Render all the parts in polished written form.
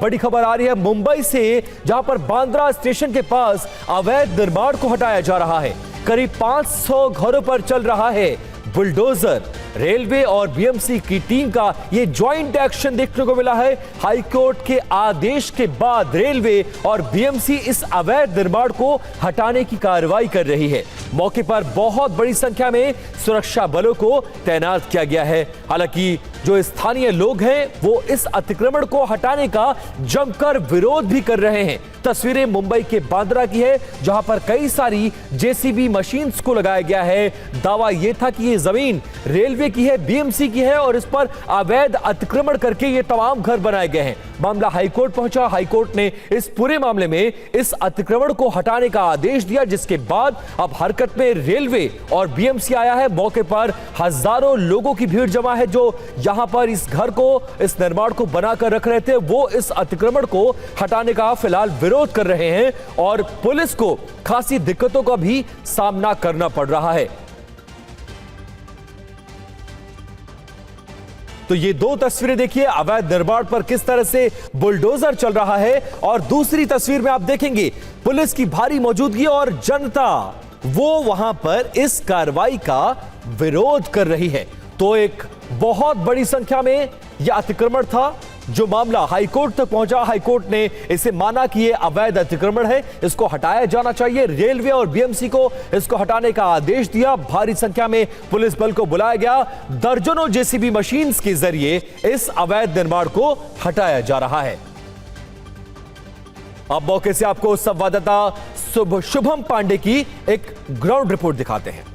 बड़ी खबर आ रही है मुंबई से, जहां पर बांद्रा स्टेशन के पास अवैध निर्माण को हटाया जा रहा है। करीब 500 घरों पर चल रहा है बुलडोजर। रेलवे और बीएमसी की टीम का यह ज्वाइंट एक्शन देखने को मिला है। हाईकोर्ट के आदेश के बाद रेलवे और बीएमसी इस अवैध निर्माण को हटाने की कार्रवाई कर रही है। मौके पर बहुत बड़ी संख्या में सुरक्षा बलों को तैनात किया गया है। हालांकि जो स्थानीय लोग हैं वो इस अतिक्रमण को हटाने का जमकर विरोध भी कर रहे हैं। तस्वीरें मुंबई के बांद्रा की है, जहां पर कई सारी जेसीबी मशीन्स को लगाया गया है। दावा यह था कि ये जमीन रेलवे की है, बीएमसी की है और इस पर अवैध अतिक्रमण करके ये तमाम घर बनाए गए हैं। मामला हाईकोर्ट पहुंचा। हाईकोर्ट ने इस पूरे मामले में इस अतिक्रमण को हटाने का आदेश दिया, जिसके बाद अब हरकत में रेलवे और बीएमसी आया है। मौके पर हजारों लोगों की भीड़ जमा है जो यहां पर इस घर को, इस निर्माण को बनाकर रख रहे थे। वो इस अतिक्रमण को हटाने का फिलहाल विरोध कर रहे हैं और पुलिस को खासी दिक्कतों का भी सामना करना पड़ रहा है। तो ये दो तस्वीरें देखिए, अवैध निर्माण पर किस तरह से बुलडोजर चल रहा है, और दूसरी तस्वीर में आप देखेंगे पुलिस की भारी मौजूदगी और जनता वो वहां पर इस कार्रवाई का विरोध कर रही है। तो एक बहुत बड़ी संख्या में यह अतिक्रमण था। जो मामला हाईकोर्ट तक पहुंचा, हाईकोर्ट ने इसे माना कि यह अवैध अतिक्रमण है, इसको हटाया जाना चाहिए। रेलवे और बीएमसी को इसको हटाने का आदेश दिया। भारी संख्या में पुलिस बल को बुलाया गया। दर्जनों जेसीबी मशीन्स के जरिए इस अवैध निर्माण को हटाया जा रहा है। अब मौके से आपको संवाददाता शुभम पांडे की एक ग्राउंड रिपोर्ट दिखाते हैं।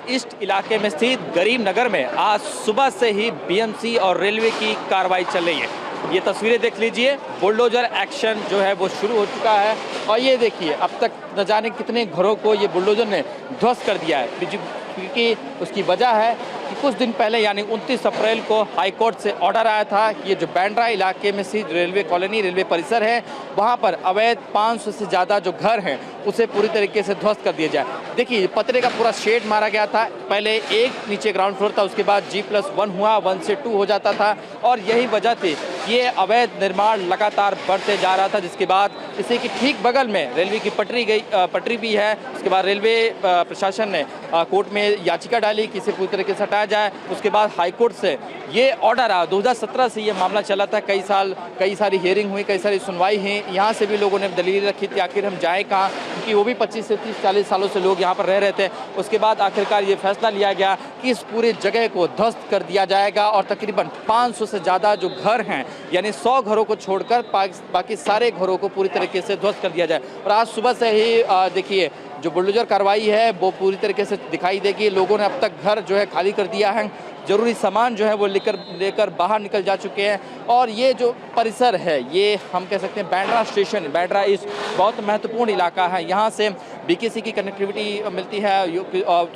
ईस्ट इलाके में स्थित गरीब नगर में आज सुबह से ही बीएमसी और रेलवे की कार्रवाई चल रही है। ये तस्वीरें देख लीजिए, बुलडोजर एक्शन जो है वो शुरू हो चुका है। और ये देखिए, अब तक न जाने कितने घरों को ये बुलडोजर ने ध्वस्त कर दिया है, क्योंकि उसकी वजह है कि कुछ दिन पहले यानी 29 अप्रैल को हाईकोर्ट से ऑर्डर आया था कि ये जो बांद्रा इलाके में स्थित रेलवे कॉलोनी, रेलवे परिसर है, वहाँ पर अवैध 500 से ज़्यादा जो घर हैं उसे पूरी तरीके से ध्वस्त कर दिया जाए। देखिए, पतरे का पूरा शेड मारा गया था। पहले एक नीचे ग्राउंड फ्लोर था, उसके बाद G+1 हुआ, 1 से 2 हो जाता था, और यही वजह थी ये अवैध निर्माण लगातार बढ़ते जा रहा था। जिसके बाद इसी के ठीक बगल में रेलवे की पटरी भी है। उसके बाद रेलवे प्रशासन ने कोर्ट में याचिका डाली कि इसे पूरी तरीके से हटाया जाए। उसके बाद हाईकोर्ट से ये ऑर्डर आया। 2017 से ये मामला चला था, कई सारी हियरिंग हुई, कई सारी सुनवाई हुई। यहाँ से भी लोगों ने दलील रखी थी आखिर हम जाए कहाँ, क्योंकि वो भी 25 से 30-40 सालों से लोग यहाँ पर रह रहे थे। उसके बाद आखिरकार ये फैसला लिया गया कि इस पूरे जगह को ध्वस्त कर दिया जाएगा और तकरीबन 500 से ज़्यादा जो घर हैं, यानी 100 घरों को छोड़कर बाकी सारे घरों को पूरी तरीके से ध्वस्त कर दिया जाए। और आज सुबह से ही देखिए जो बुलडोजर कार्रवाई है वो पूरी तरीके से दिखाई देगी। लोगों ने अब तक घर जो है खाली कर दिया है, जरूरी सामान जो है वो लेकर बाहर निकल जा चुके हैं। और ये जो परिसर है, ये हम कह सकते हैं बांद्रा स्टेशन, बांद्रा ईस्ट बहुत महत्वपूर्ण इलाका है। यहाँ से बीकेसी की कनेक्टिविटी मिलती है,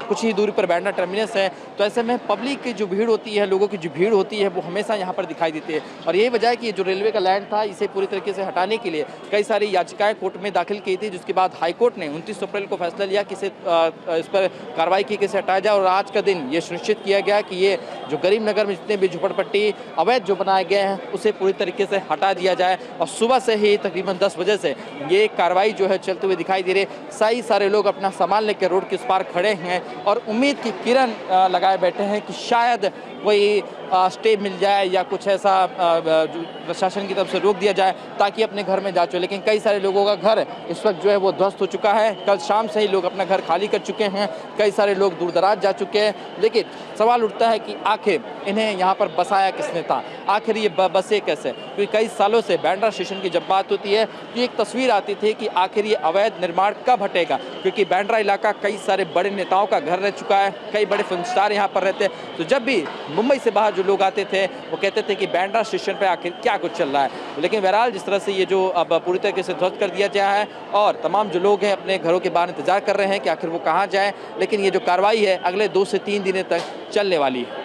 कुछ ही दूरी पर बांद्रा टर्मिनस है। तो ऐसे में पब्लिक की जो भीड़ होती है, लोगों की जो भीड़ होती है, वो हमेशा यहाँ पर दिखाई देती है। और यही वजह है कि जो रेलवे का लैंड था, इसे पूरी तरीके से हटाने के लिए कई सारी याचिकाएं कोर्ट में दाखिल की थी, जिसके बाद हाईकोर्ट ने 29 अप्रैल को फैसला लिया कि इस पर कार्रवाई की, कैसे हटाया जाए। और आज का दिन ये सुनिश्चित किया गया कि ये जो गरीब नगर में जितने भी झुपड़पट्टी अवैध जो बनाए गए हैं उसे पूरी तरीके से हटा दिया जाए। और सुबह से ही तकरीबन 10 बजे से ये कार्रवाई जो है चलते हुए दिखाई दे रही। सारे लोग अपना सामान लेकर रोड के उस पार खड़े हैं और उम्मीद की किरण लगाए बैठे हैं कि शायद कोई स्टे मिल जाए या कुछ ऐसा प्रशासन की तरफ से रोक दिया जाए ताकि अपने घर में जा चुके। लेकिन कई सारे लोगों का घर इस वक्त जो है वो ध्वस्त हो चुका है। कल शाम से ही लोग अपना घर खाली कर चुके हैं, कई सारे लोग दूर दराज जा चुके हैं। लेकिन सवाल उठता है कि आखिर इन्हें यहाँ पर बसाया किसने था, आखिर ये बसे कैसे? क्योंकि कई सालों से बांद्रा स्टेशन की जब बात होती है तो एक तस्वीर आती थी कि आखिर ये अवैध निर्माण कब हटेगा, क्योंकि बांद्रा इलाका कई सारे बड़े नेताओं का घर रह चुका है, कई बड़े फिल्म स्टार यहाँ पर रहते हैं। तो जब भी मुंबई से बाहर जो लोग आते थे वो कहते थे कि बांद्रा स्टेशन पे आखिर क्या कुछ चल रहा है। लेकिन बहरहाल जिस तरह से ये जो अब पूरी तरीके से ध्वस्त कर दिया गया है और तमाम जो लोग हैं अपने घरों के बाहर इंतजार कर रहे हैं कि आखिर वो कहाँ जाएं। लेकिन ये जो कार्रवाई है अगले 2 से 3 दिनों तक चलने वाली है।